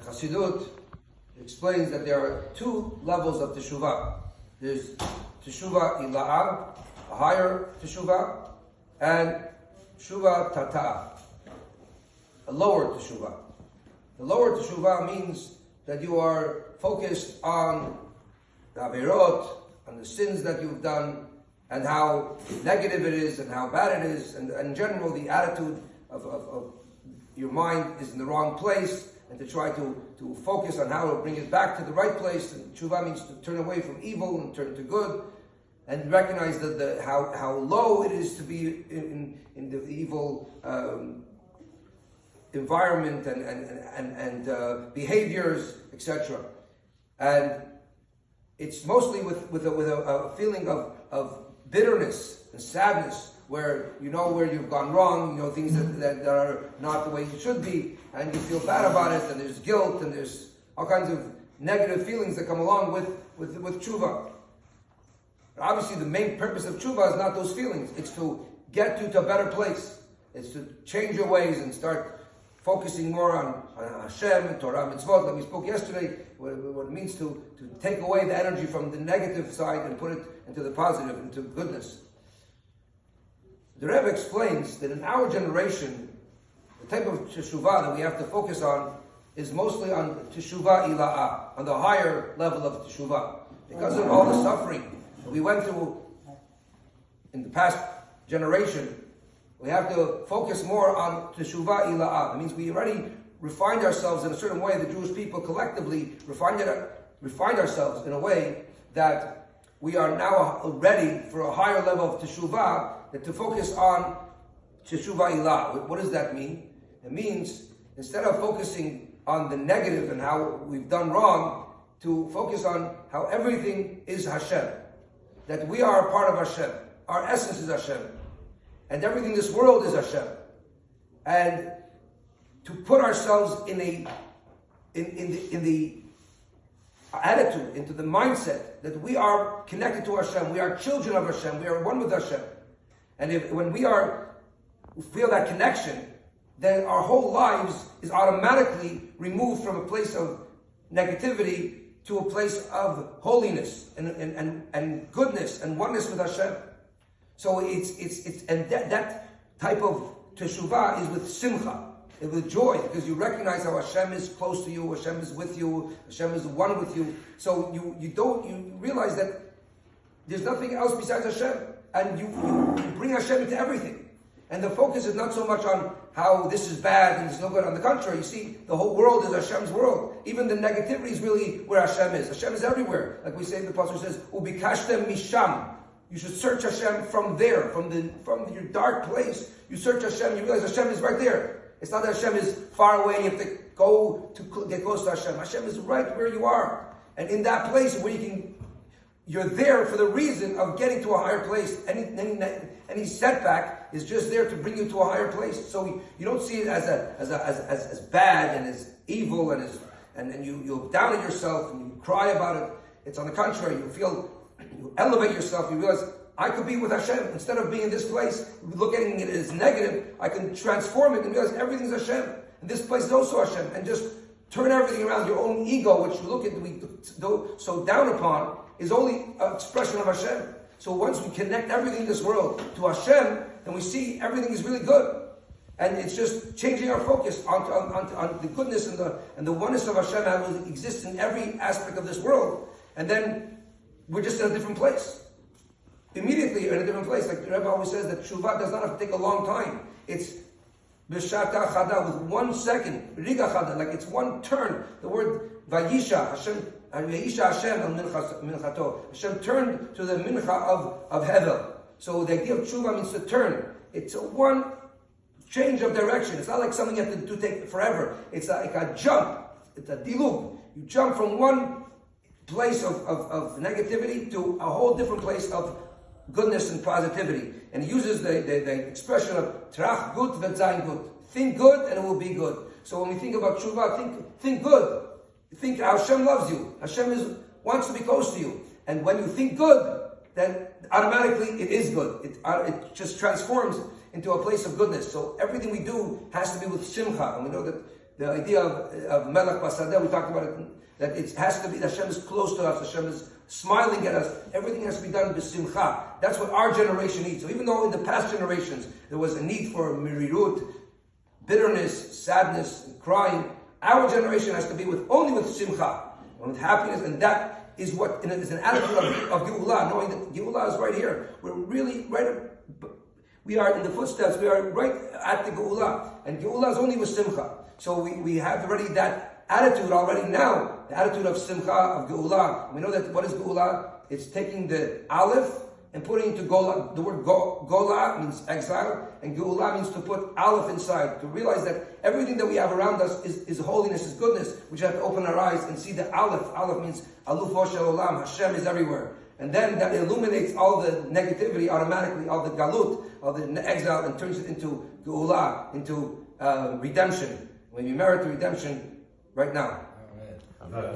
And Chassidut explains that there are two levels of Teshuva. There's Teshuva Ila'ah, a higher Teshuva, and Teshuva Tata'ah, a lower Teshuva. The lower Teshuva means that you are focused on the Averot, on the sins that you've done, and how negative it is, and how bad it is, and in general the attitude of your mind is in the wrong place, and to try to focus on how to bring it back to the right place. And Teshuva means to turn away from evil and turn to good, and recognize how low it is to be in the evil environment and behaviors, etc. And it's mostly with a feeling of bitterness and sadness, where you know where you've gone wrong, you know things that are not the way you should be, and you feel bad about it, and there's guilt, and there's all kinds of negative feelings that come along with Teshuva. But obviously the main purpose of Teshuva is not those feelings. It's to get you to a better place. It's to change your ways and start focusing more on Hashem and Torah mitzvot, like we spoke yesterday, what it means to take away the energy from the negative side and put it into the positive, into goodness. The Rebbe explains that in our generation, the type of Teshuva that we have to focus on is mostly on Teshuva Ila'ah, on the higher level of Teshuva. Because of all the suffering that we went through in the past generation, we have to focus more on Teshuva Ila'ah. It means we already refined ourselves in a certain way. The Jewish people collectively refined ourselves in a way that we are now ready for a higher level of Teshuva, to focus on Teshuva Ila'ah. What does that mean? It means instead of focusing on the negative and how we've done wrong, to focus on how everything is Hashem. That we are a part of Hashem. Our essence is Hashem. And everything in this world is Hashem. And to put ourselves in the attitude, into the mindset that we are connected to Hashem, we are children of Hashem, we are one with Hashem. And when we feel that connection, then our whole lives is automatically removed from a place of negativity to a place of holiness and goodness and oneness with Hashem. So that type of Teshuva is with Simcha, with joy, because you recognize how Hashem is close to you, Hashem is with you, Hashem is one with you. So you realize that there's nothing else besides Hashem, and you bring Hashem into everything. And the focus is not so much on how this is bad and it's no good. On the contrary, you see, the whole world is Hashem's world. Even the negativity is really where Hashem is. Hashem is everywhere. Like we say, the Pasuk says, "Ubikashtem misham." You should search Hashem from there, from your dark place. You search Hashem, you realize Hashem is right there. It's not that Hashem is far away and you have to go to get close to Hashem. Hashem is right where you are. And in that place where you're there for the reason of getting to a higher place. Any setback is just there to bring you to a higher place. So you don't see it as bad and as evil and you look down at yourself and you cry about it. It's on the contrary, you elevate yourself, you realize, I could be with Hashem. Instead of being in this place, looking at it as negative, I can transform it and realize everything's Hashem. And this place is also Hashem. And just turn everything around. Your own ego, which you look at, we so down upon, is only an expression of Hashem. So once we connect everything in this world to Hashem, then we see everything is really good. And it's just changing our focus on the goodness and the oneness of Hashem that exists in every aspect of this world. And then we're just in a different place. Immediately you're in a different place. Like the Rebbe always says, that Teshuva does not have to take a long time. It's b'shata chada, with 1 second. Riga chada, like it's one turn. The word Vayisha, Hashem, Vayisha Hashem al minchato. Hashem turned to the mincha of Hevel. So the idea of Teshuva means to turn. It's one change of direction. It's not like something you have to take forever. It's like a jump. It's a dilug. You jump from one place of negativity to a whole different place of goodness and positivity. And he uses the expression of trach gut v'zayin gut. Think good and it will be good. So when we think about Teshuva, think good. Think Hashem loves you. Hashem wants to be close to you. And when you think good, then automatically it is good. It just transforms into a place of goodness. So everything we do has to be with Simcha. And we know that the idea of Melech Basadeh, we talked about it, that it has to be, Hashem is close to us, Hashem is smiling at us, everything has to be done b'simcha. That's what our generation needs. So even though in the past generations there was a need for mirirut, bitterness, sadness, and crying, our generation has to be only with simcha, and with happiness, and that is what is an attitude of Geulah, knowing that Geulah is right here. We're really we are in the footsteps, we are right at the Geulah, and Geulah is only with simcha. So we have already that attitude already now, the attitude of simcha, of Geulah. We know that what is Geulah? It's taking the aleph and putting it to Gola. The word Gola means exile, and Geulah means to put aleph inside, to realize that everything that we have around us is holiness, is goodness. We just have to open our eyes and see the aleph. Aleph means Aluf Shel Olam, Hashem is everywhere. And then that illuminates all the negativity automatically, all the galut, all the exile, and turns it into Geulah, into redemption. When we merit the redemption right now. Amen.